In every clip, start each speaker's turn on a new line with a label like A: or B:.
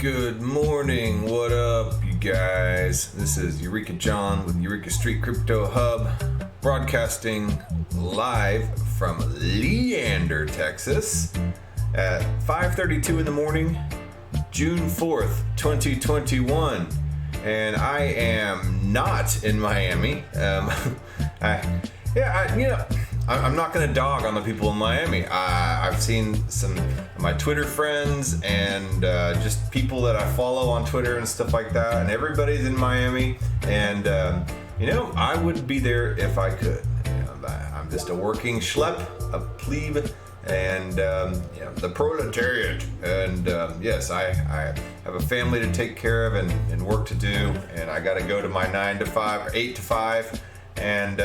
A: Good morning, what up, you guys? This is Eureka John with Eureka Street Crypto Hub, broadcasting live from Leander, Texas, at 5:32 in the morning, June 4th, 2021. And I am not in Miami. I'm not going to dog on the people in Miami. I've seen some of my Twitter friends and just people that I follow on Twitter and stuff like that, and everybody's in Miami. And, I would be there if I could. I'm just a working schlep, a plebe, and the proletariat. And yes, I have a family to take care of and work to do, and I got to go to my 9 to 5 or 8 to 5. And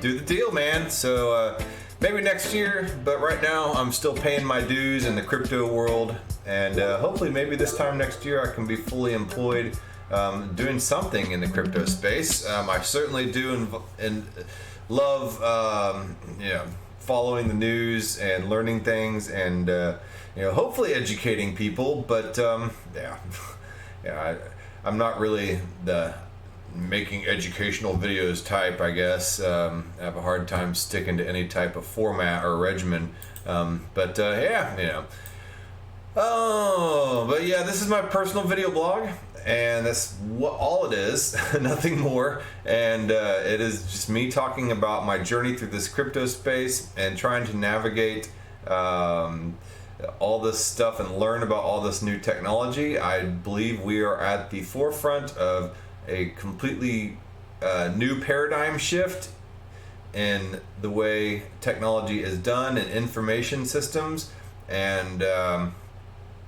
A: do the deal, man. So maybe next year, but right now I'm still paying my dues in the crypto world, and hopefully maybe this time next year I can be fully employed doing something in the crypto space. I certainly do and love following the news and learning things and hopefully educating people, but I'm not really the making educational videos type, I guess. I have a hard time sticking to any type of format or regimen. This is my personal video blog, and that's all it is, nothing more. And it is just me talking about my journey through this crypto space and trying to navigate all this stuff and learn about all this new technology. I believe we are at the forefront of a completely new paradigm shift in the way technology is done and information systems. And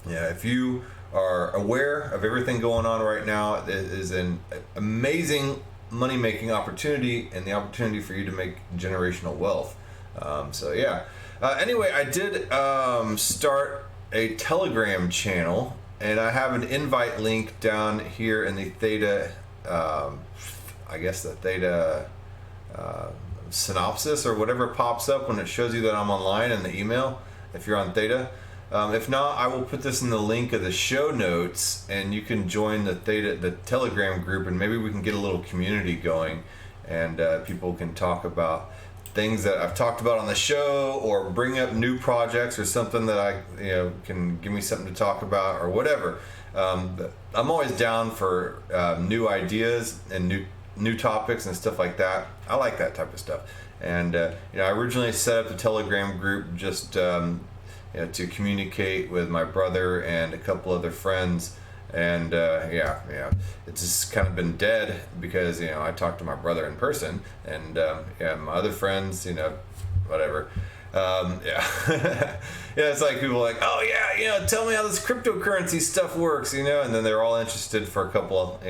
A: if you are aware of everything going on right now, it is an amazing money-making opportunity and the opportunity for you to make generational wealth. Anyway, I did start a Telegram channel, and I have an invite link down here in the Theta the Theta synopsis or whatever pops up when it shows you that I'm online in the email, if you're on Theta. If not, I will put this in the link of the show notes, and you can join the Telegram group, and maybe we can get a little community going, and people can talk about things that I've talked about on the show, or bring up new projects or something that can give me something to talk about or whatever. But I'm always down for new ideas and new topics and stuff like that. I like that type of stuff. And I originally set up the Telegram group just to communicate with my brother and a couple other friends. And it's just kind of been dead because I talk to my brother in person, and my other friends, whatever. It's like people are like, oh yeah, tell me how this cryptocurrency stuff works, and then they're all interested for a couple of,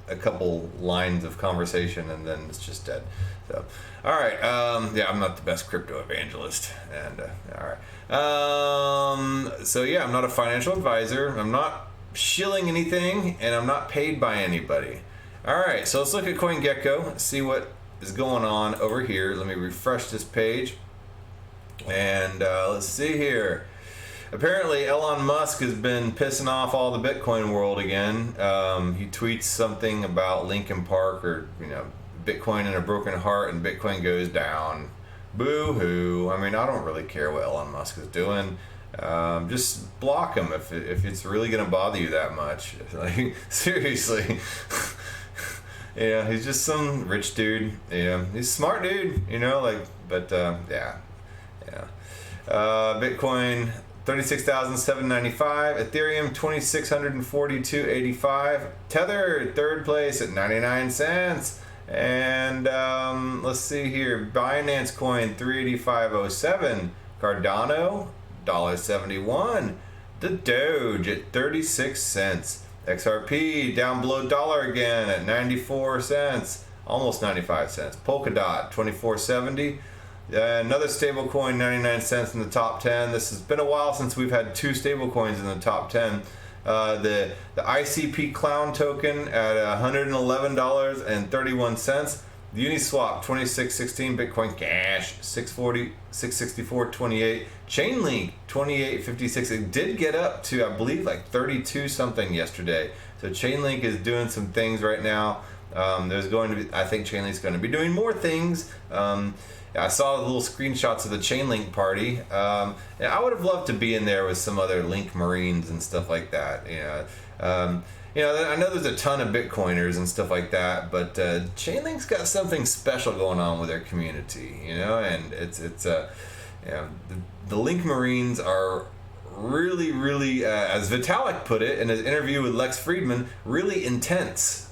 A: a couple lines of conversation, and then it's just dead. So, all right, I'm not the best crypto evangelist, and all right. I'm not a financial advisor. I'm not shilling anything, and I'm not paid by anybody. All right, so let's look at CoinGecko, see what is going on over here. Let me refresh this page. And let's see here. Apparently, Elon Musk has been pissing off all the Bitcoin world again. He tweets something about Linkin Park, or Bitcoin in a broken heart, and Bitcoin goes down. Boo-hoo. I mean, I don't really care what Elon Musk is doing. Just block him if it's really going to bother you that much. Like, seriously. He's just some rich dude. He's a smart dude, Bitcoin 36,795, Ethereum 2,642.85, Tether third place at 99 cents, and let's see here, Binance Coin 385.07, Cardano $1.71, the Doge at 36 cents, XRP down below dollar again at 94 cents, almost 95 cents, Polkadot 24.70. Another stable coin, 99 cents in the top 10. This has been a while since we've had two stable coins in the top 10. The ICP clown token at $111.31. Uniswap 2616, Bitcoin Cash 640, 664.28, Chainlink 28.56. It did get up to, I believe, like 32 something yesterday. So Chainlink is doing some things right now. There's going to be, I think Chainlink's going to be doing more things. I saw the little screenshots of the Chainlink party. And I would have loved to be in there with some other Link Marines and stuff like that. I know there's a ton of Bitcoiners and stuff like that, but Chainlink's got something special going on with their community, and the Link Marines are really, as Vitalik put it in his interview with Lex Friedman, really intense.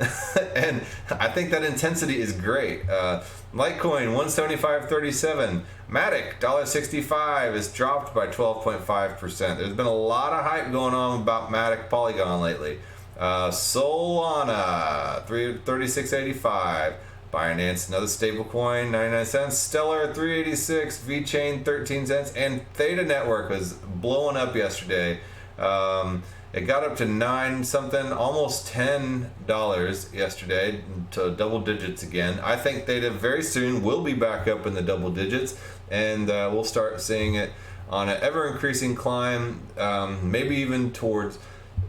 A: And I think that intensity is great. Litecoin 175.37, Matic $1.65 is dropped by 12.5%. There's been a lot of hype going on about Matic Polygon lately. Solana 36.85, Binance another stablecoin 99 cents, Stellar 3.86, VeChain 13 cents, and Theta Network was blowing up yesterday. It got up to 9 something, almost $10 yesterday, to double digits again. I think Theta very soon will be back up in the double digits, and we'll start seeing it on an ever increasing climb, maybe even towards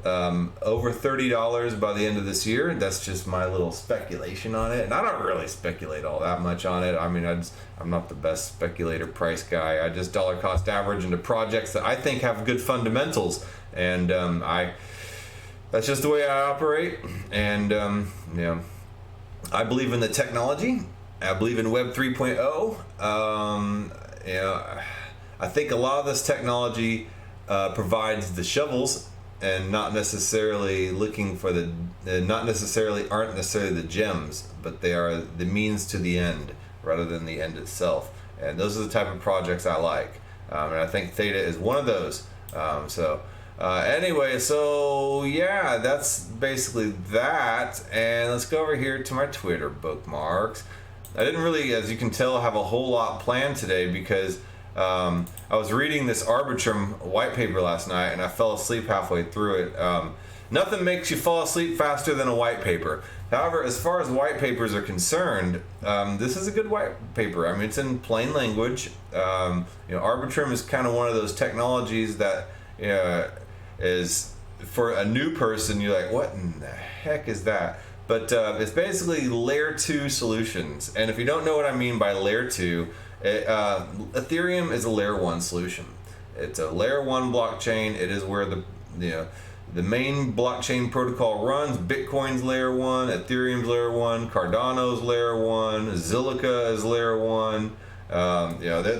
A: over $30 by the end of this year. That's just my little speculation on it, and I don't really speculate all that much on it. I mean, I'm not the best speculator price guy. I just dollar cost average into projects that I think have good fundamentals, and that's just the way I operate. And I believe in the technology. I believe in Web 3.0. I think a lot of this technology provides the shovels, and not necessarily looking for aren't necessarily the gems, but they are the means to the end rather than the end itself. And those are the type of projects I like, and I think Theta is one of those. Anyway, so yeah, that's basically that. And let's go over here to my Twitter bookmarks. I didn't really, as you can tell, have a whole lot planned today because I was reading this Arbitrum white paper last night, and I fell asleep halfway through it. Nothing makes you fall asleep faster than a white paper. However, as far as white papers are concerned, this is a good white paper. I mean, it's in plain language. Arbitrum is kind of one of those technologies that is, for a new person, you're like, what in the heck is that? But it's basically layer 2 solutions. And if you don't know what I mean by layer 2, Ethereum is a layer 1 solution. It's a layer 1 blockchain. It is where the main blockchain protocol runs. Bitcoin's layer 1, Ethereum's layer 1, Cardano's layer 1, Zilliqa is layer 1.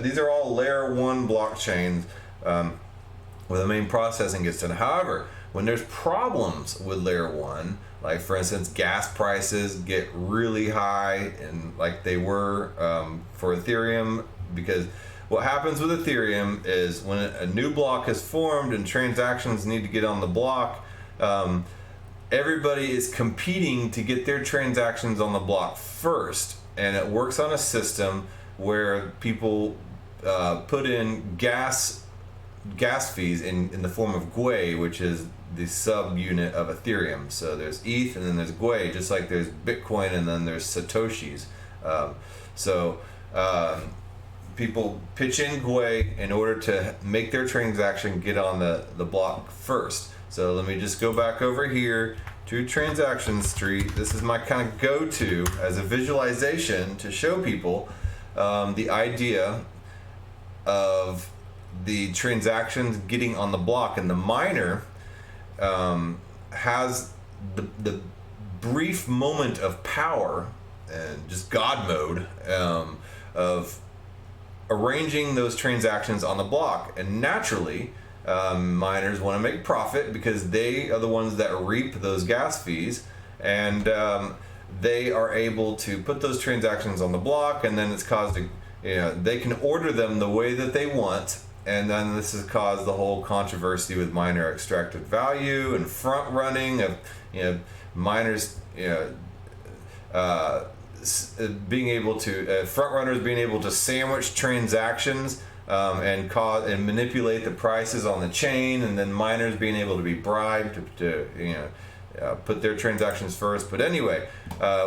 A: These are all layer 1 blockchains where the main processing gets done. However, when there's problems with layer 1, like for instance, gas prices get really high, and like they were for Ethereum, because what happens with Ethereum is when a new block is formed and transactions need to get on the block, everybody is competing to get their transactions on the block first, and it works on a system where people put in gas fees in the form of Gwei, which is the subunit of Ethereum. So there's ETH and then there's Gwei, just like there's Bitcoin and then there's Satoshis. People pitch in Gwei in order to make their transaction get on the block first. So let me just go back over here to Transaction Street. This is my kind of go-to as a visualization to show people the idea of the transactions getting on the block, and the miner has the brief moment of power and just God mode of arranging those transactions on the block. And naturally, miners want to make profit because they are the ones that reap those gas fees, and they are able to put those transactions on the block, and then it's caused they can order them the way that they want. And then this has caused the whole controversy with miner extracted value and front running of miners being able to front runners being able to sandwich transactions and manipulate the prices on the chain, and then miners being able to be bribed to put their transactions first. But anyway,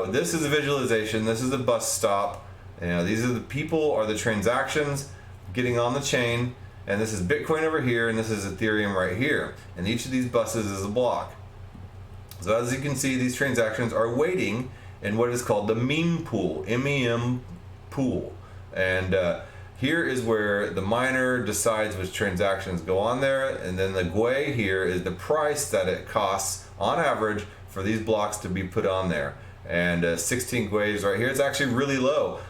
A: this is a visualization. This is a bus stop. These are the people or the transactions getting on the chain. And this is Bitcoin over here, and this is Ethereum right here. And each of these buses is a block. So as you can see, these transactions are waiting in what is called the meme pool, MEM pool. And here is where the miner decides which transactions go on there, and then the GUI here is the price that it costs on average for these blocks to be put on there. And 16 GUIs right here. It's actually really low.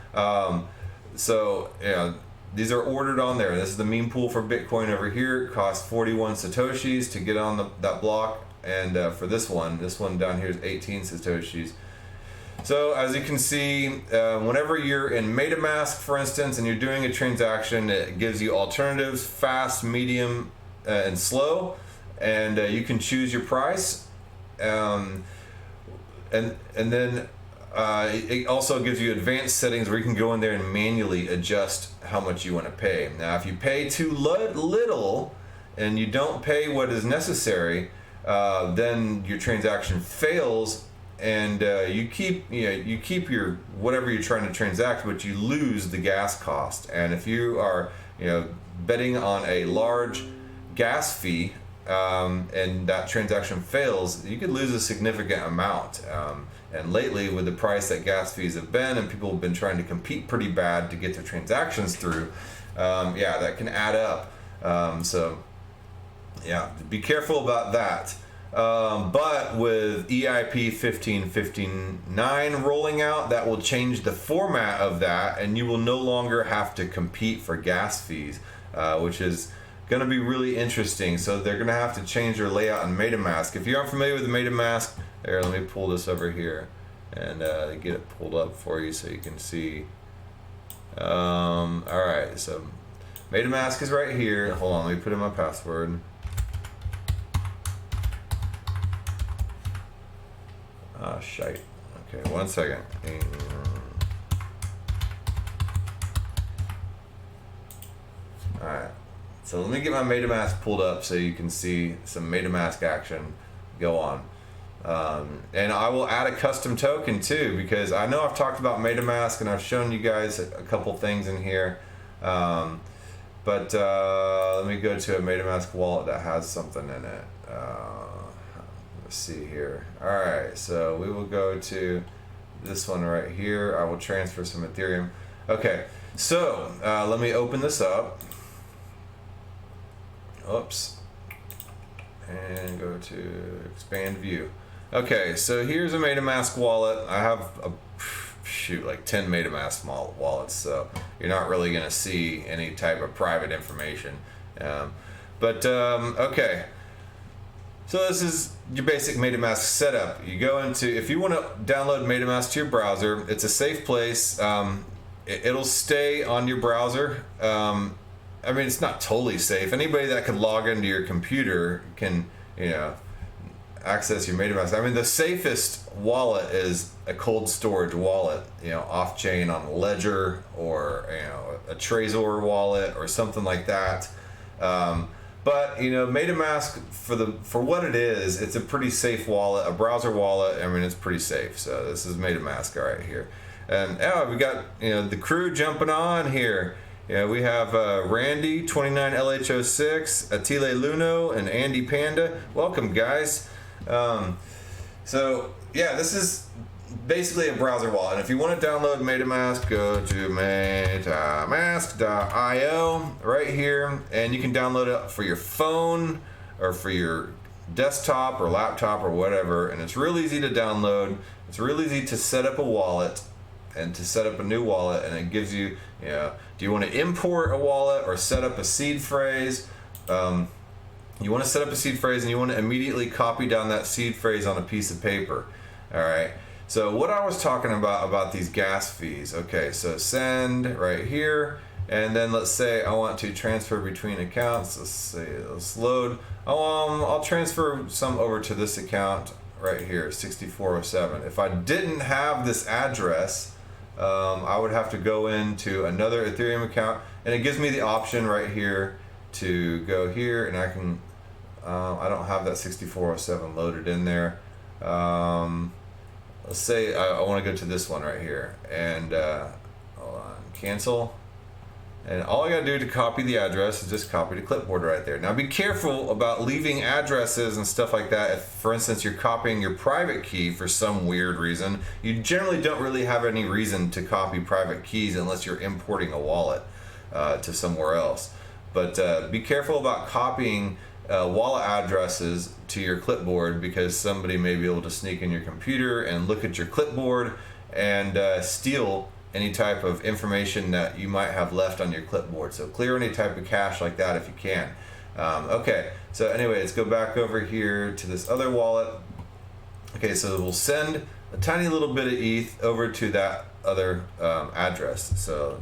A: These are ordered on there. This is the meme pool for Bitcoin over here. It costs 41 Satoshis to get on that block. And for this one down here is 18 Satoshis. So as you can see, whenever you're in Metamask, for instance, and you're doing a transaction, it gives you alternatives, fast, medium, and slow. And you can choose your price. And then it also gives you advanced settings where you can go in there and manually adjust how much you want to pay. Now, if you pay too little and you don't pay what is necessary, then your transaction fails, and you keep your whatever you're trying to transact, but you lose the gas cost. And if you are betting on a large gas fee, and that transaction fails, you could lose a significant amount. And lately, with the price that gas fees have been, and people have been trying to compete pretty bad to get their transactions through, that can add up. Be careful about that. But with EIP 1559 rolling out, that will change the format of that, and you will no longer have to compete for gas fees, which is going to be really interesting. So they're going to have to change their layout in Metamask. If you aren't familiar with Metamask, here, let me pull this over here and get it pulled up for you so you can see. Alright, so Metamask is right here. Hold on, let me put in my password. Ah, shite. Okay, 1 second. Alright, so let me get my Metamask pulled up so you can see some Metamask action go on. And I will add a custom token too, because I know I've talked about Metamask and I've shown you guys a couple things in here. Let me go to a Metamask wallet that has something in it. Let's see here. Alright, so we will go to this one right here. I will transfer some Ethereum. Okay, so let me open this up. Oops. And go to expand view. Okay, so here's a Metamask wallet. I have like 10 Metamask wallets, so you're not really going to see any type of private information. Okay. So this is your basic Metamask setup. You go into, if you want to download Metamask to your browser, it's a safe place. It'll stay on your browser. I mean, it's not totally safe. Anybody that could log into your computer can, access your Metamask. I mean, the safest wallet is a cold storage wallet, off chain on a Ledger or a Trezor wallet or something like that. But Metamask, for what it is, it's a pretty safe wallet, a browser wallet. I mean, it's pretty safe. So this is Metamask right here, and we got the crew jumping on here. We have Randy 29LH06, Atile Luno, and Andy Panda. Welcome, guys. This is basically a browser wallet. And if you want to download Metamask, go to metamask.io right here, and you can download it for your phone or for your desktop or laptop or whatever. And it's real easy to download. It's real easy to set up a wallet and to set up a new wallet, and it gives you, do you want to import a wallet or set up a seed phrase? You want to set up a seed phrase and you want to immediately copy down that seed phrase on a piece of paper. All right. So what I was talking about these gas fees. Okay, so send right here, and then let's say I want to transfer between accounts. Let's load. I'll transfer some over to this account right here, 6407. If I didn't have this address, I would have to go into another Ethereum account, and it gives me the option right here to go here, and I can I don't have that 6407 loaded in there. Let's say I want to go to this one right here, and hold on, cancel. And all I gotta do to copy the address is just copy the clipboard right there. Now be careful about leaving addresses and stuff like that. If, for instance, you're copying your private key for some weird reason, you generally don't really have any reason to copy private keys unless you're importing a wallet to somewhere else. But be careful about copying wallet addresses to your clipboard, because somebody may be able to sneak in your computer and look at your clipboard and steal any type of information that you might have left on your clipboard. So clear any type of cache like that if you can. Okay, so anyway, let's go back over here to this other wallet. Okay, so we'll send a tiny little bit of ETH over to that other address. So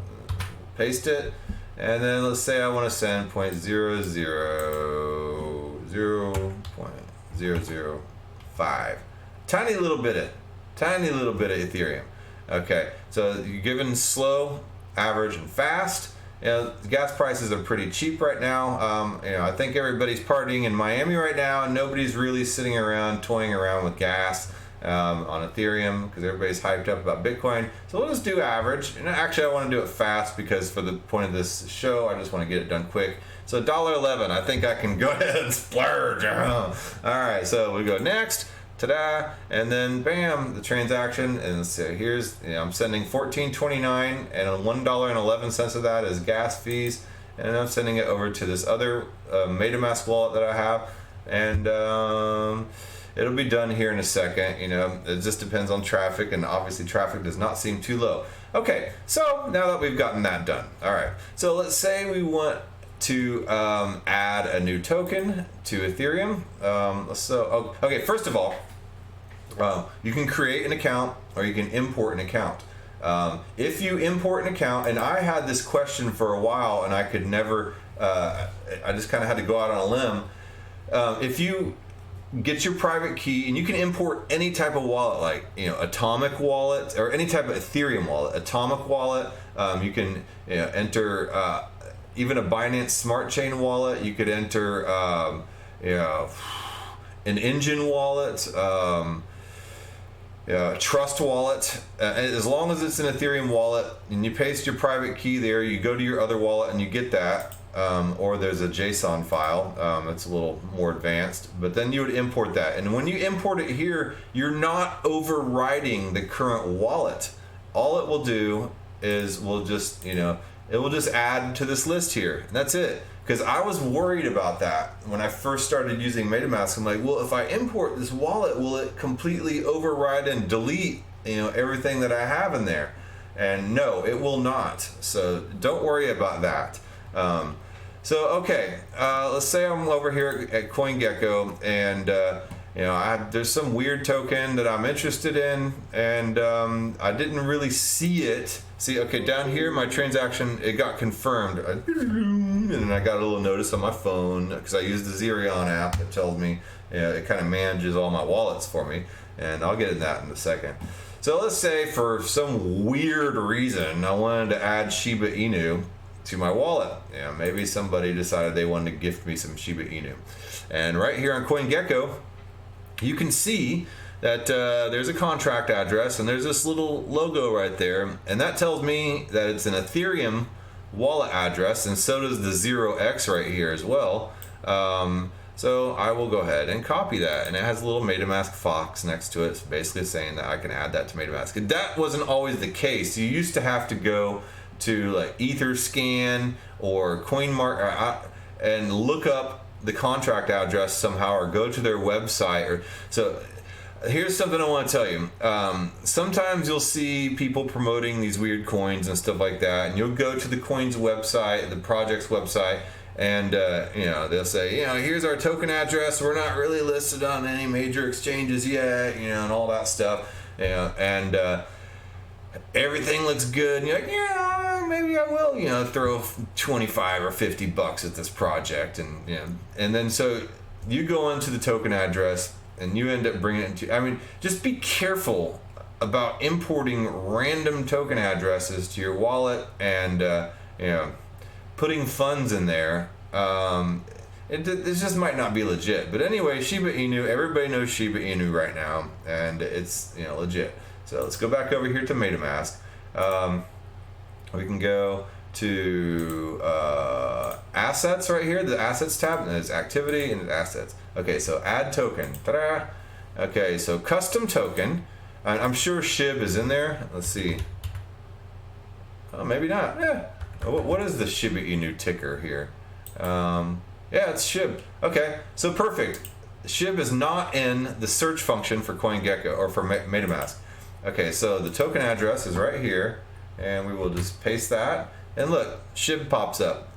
A: paste it, and then let's say I want to send 0.000.005. Tiny little bit of Ethereum. Okay, so you're given slow, average, and fast. You know, the gas prices are pretty cheap right now. You know, I think everybody's partying in Miami right now, and nobody's really sitting around toying around with gas on Ethereum, because everybody's hyped up about Bitcoin. So we'll just do average. And actually, I want to do it fast because for the point of this show, I just want to get it done quick. So $1.11, I think I can go ahead and splurge. All right, so we go next. Ta-da, and then bam, the transaction, and so here's, you know, I'm sending $14.29, and $1.11 of that is gas fees, and I'm sending it over to this other Metamask wallet that I have, and it'll be done here in a second. You know, it just depends on traffic, and obviously traffic does not seem too low. Okay, so now that we've gotten that done, all right, so let's say we want to add a new token to Ethereum. Okay, first of all, you can create an account or you can import an account. If you import an account, and I had this question for a while and I could never, I just kind of had to go out on a limb. If you get your private key, and you can import any type of wallet, like, you know, Atomic wallet or any type of Ethereum wallet, Atomic wallet. You can, you know, enter even a Binance Smart Chain wallet. You could enter, you know, an Engine wallet. Trust wallet, as long as it's an Ethereum wallet, and you paste your private key there, you go to your other wallet and you get that, or there's a JSON file, it's a little more advanced, but then you would import that, and when you import it here, you're not overriding the current wallet. All it will do is it will just add to this list here, and that's it. Because I was worried about that when I first started using Metamask. I'm like, well, if I import this wallet, will it completely override and delete, you know, everything that I have in there? And no, it will not. So don't worry about that. Okay, let's say I'm over here at CoinGecko, and you know, there's some weird token that I'm interested in, and I didn't really see it. See, okay, down here, my transaction, it got confirmed, and then I got a little notice on my phone, because I use the Xerion app that tells me, you know, it kind of manages all my wallets for me, and I'll get in that in a second. So let's say for some weird reason, I wanted to add Shiba Inu to my wallet. You know, maybe somebody decided they wanted to gift me some Shiba Inu. And right here on CoinGecko, you can see that there's a contract address, and there's this little logo right there, and that tells me that it's an Ethereum wallet address, and so does the 0x right here as well. So I will go ahead and copy that, and it has a little Metamask fox next to it. It's basically saying that I can add that to Metamask. That wasn't always the case. You used to have to go to like Etherscan or CoinMarket and look up the contract address somehow, or go to their website. So here's something I want to tell you. Sometimes you'll see people promoting these weird coins and stuff like that, and you'll go to the coin's website, the project's website, and you know, they'll say, you know, here's our token address. We're not really listed on any major exchanges yet, you know, and all that stuff. You know, and everything looks good, and you're like, yeah, maybe I will, you know, throw 25 or 50 bucks at this project, and you know, and then so you go into the token address, and you end up bringing it to, I mean, just be careful about importing random token addresses to your wallet, and you know, putting funds in there. it just might not be legit. But anyway, Shiba Inu, everybody knows Shiba Inu right now, and it's legit. So let's go back over here to MetaMask. We can go to assets right here, the assets tab, and there's activity and there's assets. Okay, so add token. Ta-da! Okay, so custom token. I'm sure SHIB is in there. Let's see. Oh, maybe not. Yeah. What is the Shiba Inu ticker here? Yeah, it's SHIB. Okay, so perfect. SHIB is not in the search function for CoinGecko or for MetaMask. Okay, so the token address is right here, and we will just paste that. And look, SHIB pops up.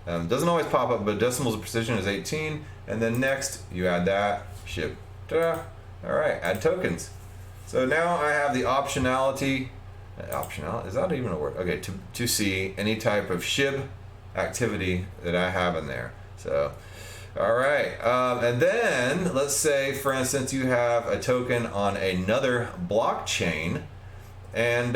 A: Doesn't always pop up, but decimals of precision is 18. And then next, you add that, SHIB. Ta-da! All right, add tokens. So now I have the optionality. Is that even a word? Okay, to see any type of SHIB activity that I have in there. So, all right, and then let's say, for instance, you have a token on another blockchain, and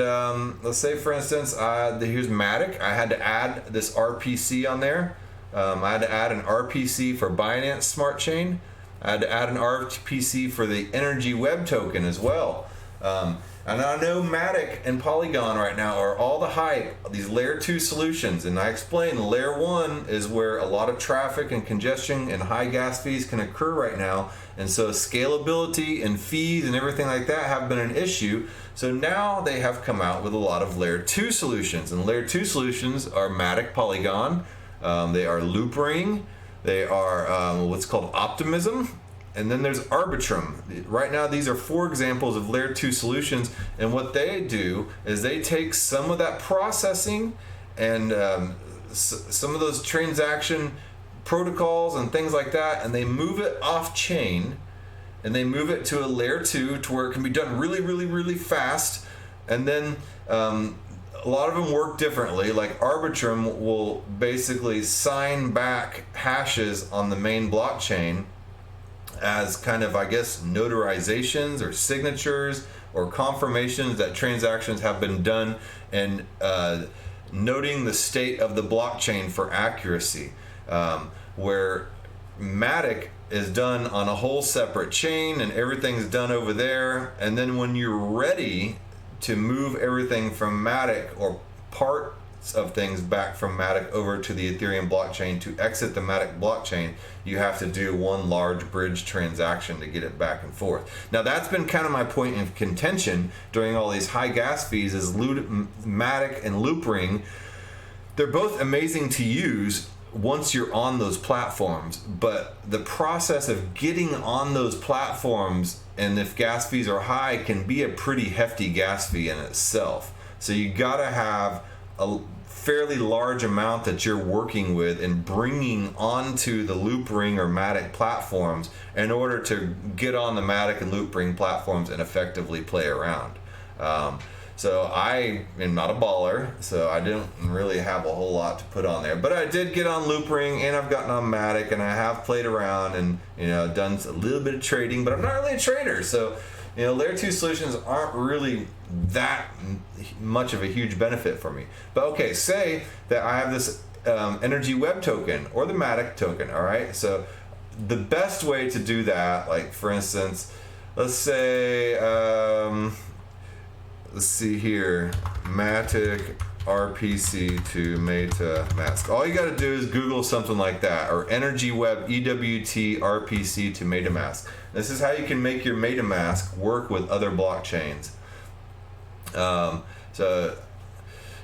A: let's say, for instance, here's Matic. I had to add this RPC on there. I had to add an RPC for Binance Smart Chain. I had to add an RPC for the Energy Web token as well. And I know Matic and Polygon right now are all the hype, these layer 2 solutions. And I explained layer 1 is where a lot of traffic and congestion and high gas fees can occur right now. And so scalability and fees and everything like that have been an issue. So now they have come out with a lot of layer 2 solutions. And layer 2 solutions are Matic, Polygon, they are Loopring, they are what's called Optimism. And then there's Arbitrum. Right now, these are 4 examples of layer 2 solutions. And what they do is they take some of that processing and some of those transaction protocols and things like that, and they move it off chain, and they move it to a layer 2 to where it can be done really, really, really fast. And then a lot of them work differently. Like Arbitrum will basically sign back hashes on the main blockchain as kind of, I guess, notarizations or signatures or confirmations that transactions have been done, and noting the state of the blockchain for accuracy, where Matic is done on a whole separate chain and everything's done over there. And then when you're ready to move everything from Matic or parts of things back from Matic over to the Ethereum blockchain, to exit the Matic blockchain, you have to do one large bridge transaction to get it back and forth. Now that's been kind of my point of contention during all these high gas fees, is Matic and Loopring. They're both amazing to use once you're on those platforms, but the process of getting on those platforms, and if gas fees are high, can be a pretty hefty gas fee in itself. So you gotta have a fairly large amount that you're working with and bringing onto the Loopring or Matic platforms in order to get on the Matic and Loopring platforms and effectively play around. So I am not a baller, so I didn't really have a whole lot to put on there. But I did get on Loopring, and I've gotten on Matic, and I have played around and done a little bit of trading, but I'm not really a trader. So layer 2 solutions aren't really that much of a huge benefit for me. But okay, say that I have this Energy Web token or the Matic token, all right? So the best way to do that, like for instance, let's say, let's see here, Matic RPC to Metamask. All you got to do is Google something like that, or Energy Web EWT RPC to Metamask. This is how you can make your Metamask work with other blockchains. So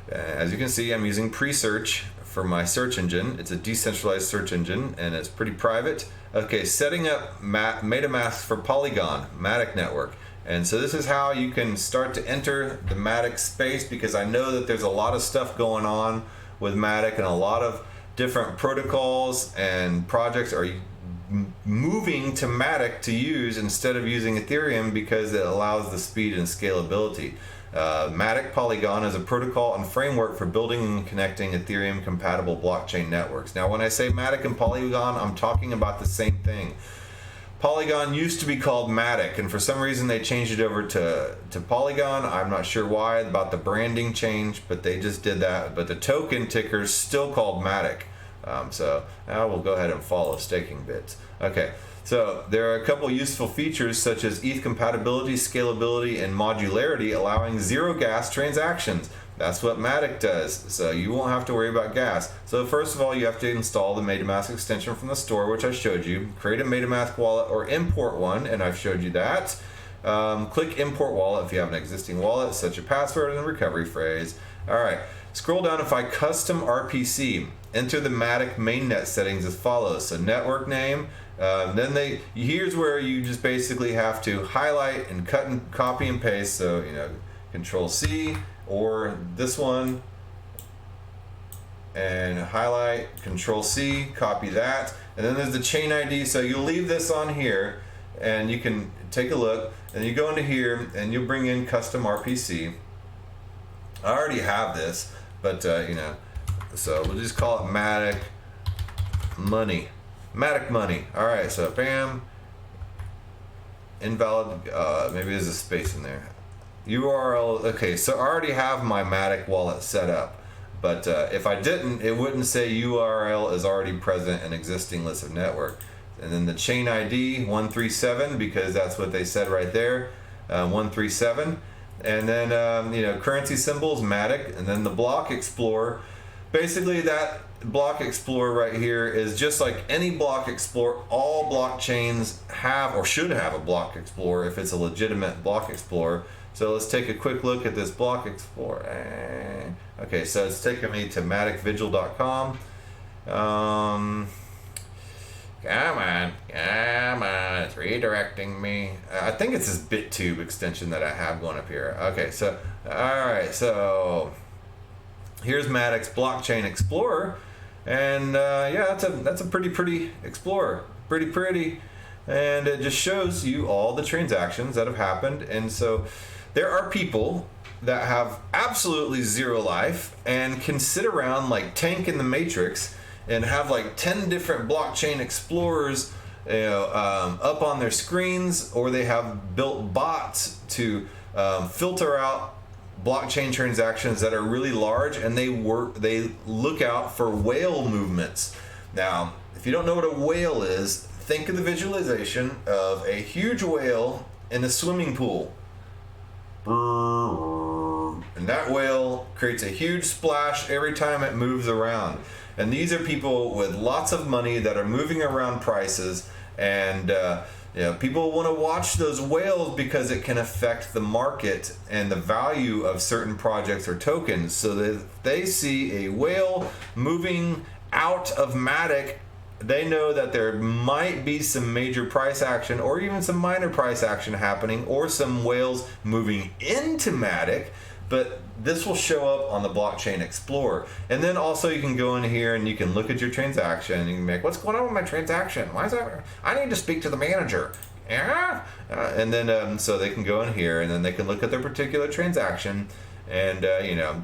A: as you can see, I'm using pre-search for my search engine. It's a decentralized search engine, and it's pretty private. Okay, setting up Metamask for Polygon, Matic network. And so this is how you can start to enter the Matic space, because I know that there's a lot of stuff going on with Matic, and a lot of different protocols and projects are moving to Matic to use instead of using Ethereum, because it allows the speed and scalability. Matic Polygon is a protocol and framework for building and connecting Ethereum compatible blockchain networks. Now when I say Matic and Polygon, I'm talking about the same thing. Polygon used to be called Matic, and for some reason they changed it over to Polygon. I'm not sure why, about the branding change, but they just did that. But the token ticker is still called Matic. So now we'll go ahead and follow staking bits. Okay, so there are a couple useful features such as ETH compatibility, scalability, and modularity, allowing zero gas transactions. That's what Matic does, so you won't have to worry about gas. So first of all, you have to install the Metamask extension from the store, which I showed you. Create a Metamask wallet or import one, and I've showed you that. Click import wallet if you have an existing wallet, set your password and the recovery phrase. All right, scroll down and find custom RPC. Enter the Matic mainnet settings as follows. So network name, here's where you just basically have to highlight and cut and copy and paste. So, Control C or this one and highlight, Control C, copy that. And then there's the chain ID. So you leave this on here and you can take a look and you go into here and you'll bring in custom RPC. I already have this, but so we'll just call it Matic Money. Matic Money. All right, so bam, invalid, maybe there's a space in there. URL, okay, so I already have my Matic wallet set up, but if I didn't, it wouldn't say URL is already present in existing list of network. And then the chain ID 137, because that's what they said right there, 137. And then currency symbols, Matic, and then the block explorer. Basically, that block explorer right here is just like any block explorer. All blockchains have or should have a block explorer if it's a legitimate block explorer. So let's take a quick look at this block explorer. Okay, so it's taking me to maticvigil.com. Come on, it's redirecting me. I think it's this BitTube extension that I have going up here. Okay, so, all right, so here's Matic's Blockchain Explorer. And yeah, that's a pretty explorer, pretty. And it just shows you all the transactions that have happened. And so there are people that have absolutely zero life and can sit around like Tank in the Matrix and have like 10 different blockchain explorers up on their screens, or they have built bots to filter out blockchain transactions that are really large, and they look out for whale movements. Now, if you don't know what a whale is, think of the visualization of a huge whale in a swimming pool. And that whale creates a huge splash every time it moves around. And these are people with lots of money that are moving around prices, and people want to watch those whales because it can affect the market and the value of certain projects or tokens. So that if they see a whale moving out of Matic, they know that there might be some major price action or even some minor price action happening, or some whales moving into Matic. But this will show up on the Blockchain Explorer. And then also you can go in here and you can look at your transaction and you can make, what's going on with my transaction? Why is that? I need to speak to the manager. Yeah. And then so they can go in here and then they can look at their particular transaction and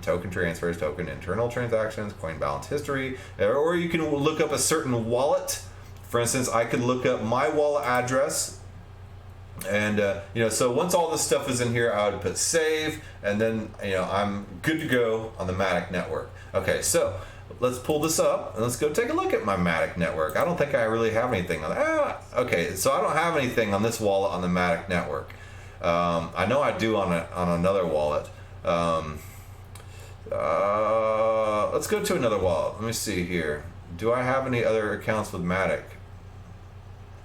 A: token transfers, token internal transactions, coin balance history, or you can look up a certain wallet. For instance, I could look up my wallet address. And so once all this stuff is in here, I would put save, and then I'm good to go on the Matic network. Okay, so let's pull this up and let's go take a look at my Matic network. I don't think I really have anything on that. Okay, so I don't have anything on this wallet on the Matic network. I know I do on another wallet. Let's go to another wallet. Let me see here. Do I have any other accounts with Matic?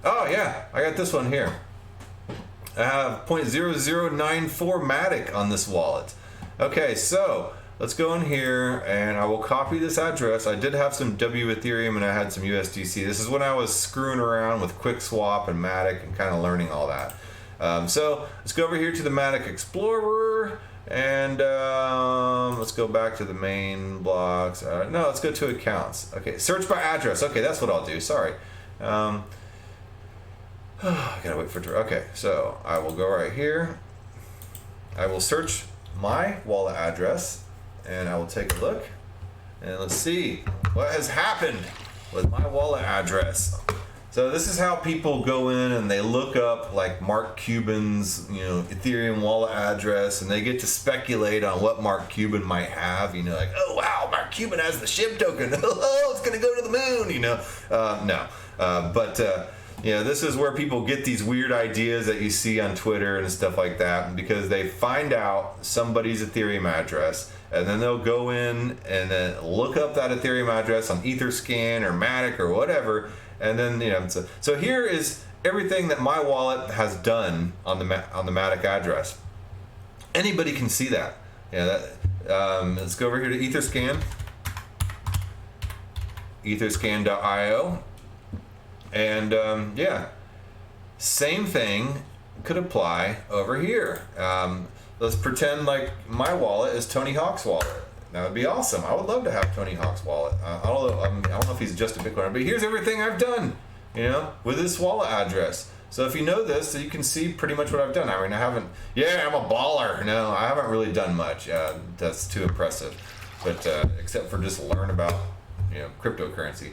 A: Oh yeah, I got this one here. I have 0.0094 Matic on this wallet. Okay, so let's go in here and I will copy this address. I did have some W Ethereum and I had some USDC. This is when I was screwing around with QuickSwap and Matic and kind of learning all that. So let's go over here to the Matic Explorer and let's go back to the main blocks. No, let's go to accounts. Okay, search by address. Okay, that's what I'll do. Sorry. I gotta wait for it. Okay, so I will go right here. I will search my wallet address and I will take a look and let's see what has happened with my wallet address. So this is how people go in and they look up like Mark Cuban's, Ethereum wallet address, and they get to speculate on what Mark Cuban might have. Like, oh wow, Mark Cuban has the SHIB token. Oh, it's gonna go to the moon. No. But this is where people get these weird ideas that you see on Twitter and stuff like that, because they find out somebody's Ethereum address, and then they'll go in and then look up that Ethereum address on Etherscan or Matic or whatever. And then so here is everything that my wallet has done on the Matic address. Anybody can see that. Let's go over here to Etherscan, etherscan.io, and same thing could apply over here. Let's pretend like my wallet is Tony Hawk's wallet. That would be awesome. I would love to have Tony Hawk's wallet. I don't know if he's just a Bitcoiner, but here's everything I've done, with this wallet address. So if you know this, so you can see pretty much what I've done. I mean, I'm a baller. No, I haven't really done much. That's too impressive. But except for just learn about, cryptocurrency.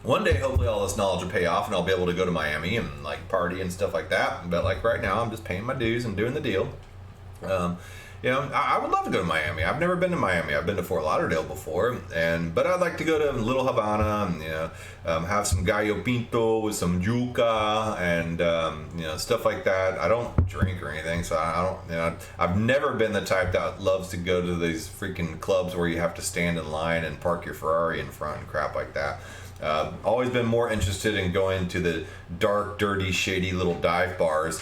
A: One day, hopefully, all this knowledge will pay off, and I'll be able to go to Miami and like party and stuff like that. But like right now, I'm just paying my dues and doing the deal. I would love to go to Miami. I've never been to Miami. I've been to Fort Lauderdale before, but I'd like to go to Little Havana and have some gallo pinto with some yuca and stuff like that. I don't drink or anything, so I don't. I've never been the type that loves to go to these freaking clubs where you have to stand in line and park your Ferrari in front and crap like that. Always been more interested in going to the dark, dirty, shady little dive bars.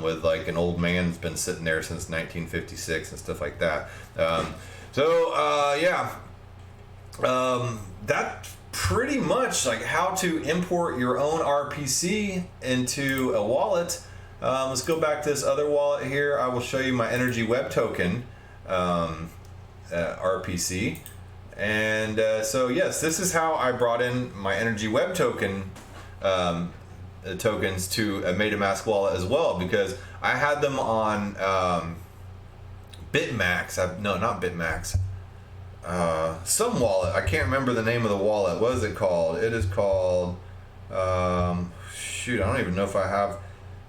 A: With like an old man that's been sitting there since 1956 and stuff like that. That's pretty much like how to import your own RPC into a wallet. Let's go back to this other wallet here. I will show you my Energy Web Token RPC. And so yes, this is how I brought in my Energy Web Token tokens to a Metamask wallet as well, because I had them on Bitmax. Not Bitmax. Some wallet. I can't remember the name of the wallet. What is it called? It is called. I don't even know if I have.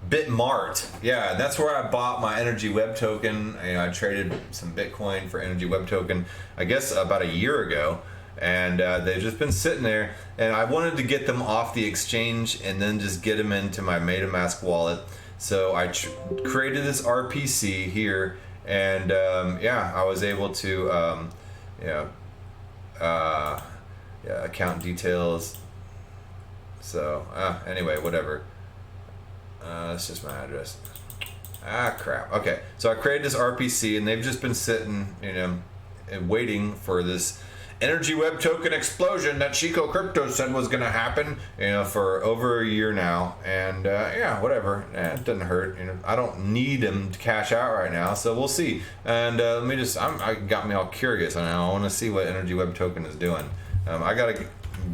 A: Bitmart. Yeah, that's where I bought my Energy Web Token. I traded some Bitcoin for Energy Web Token, I guess about a year ago. And they've just been sitting there, and I wanted to get them off the exchange and then just get them into my Metamask wallet. So I created this RPC here, and I was able to account details. So anyway, whatever. That's just my address. Crap. Okay, so I created this RPC, and they've just been sitting, and waiting for this Energy Web Token explosion that Chico Crypto said was going to happen, for over a year now. And whatever. It doesn't hurt. I don't need them to cash out right now, so we'll see. And I got me all curious, and I want to see what Energy Web Token is doing. I got to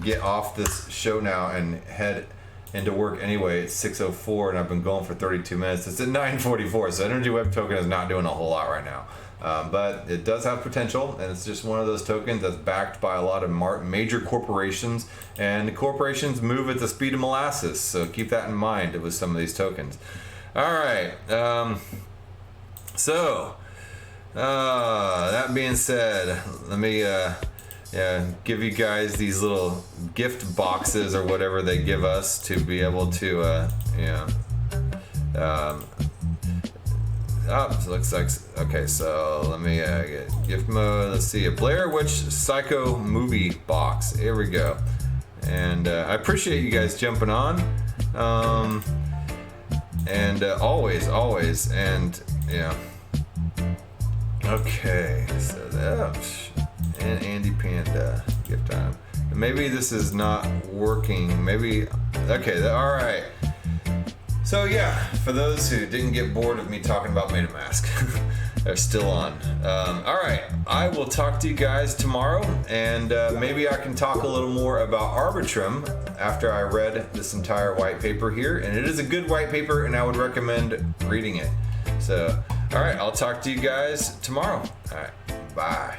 A: get off this show now and head into work anyway. It's 6:04, and I've been going for 32 minutes. It's at 9:44, so Energy Web Token is not doing a whole lot right now. But it does have potential, and it's just one of those tokens that's backed by a lot of major corporations, and the corporations move at the speed of molasses, so keep that in mind with some of these tokens. All right, that being said, let me give you guys these little gift boxes or whatever they give us to be able to it looks like, okay, so let me get gift mode. Let's see, a Blair Witch Psycho movie box. Here we go. And I appreciate you guys jumping on. And always, and okay, so that, and Andy Panda gift time. Maybe this is not working. Maybe, okay, all right. So yeah, for those who didn't get bored of me talking about Metamask, they're still on. All right, I will talk to you guys tomorrow, and maybe I can talk a little more about Arbitrum after I read this entire white paper here. And it is a good white paper, and I would recommend reading it. So, all right, I'll talk to you guys tomorrow. All right, bye.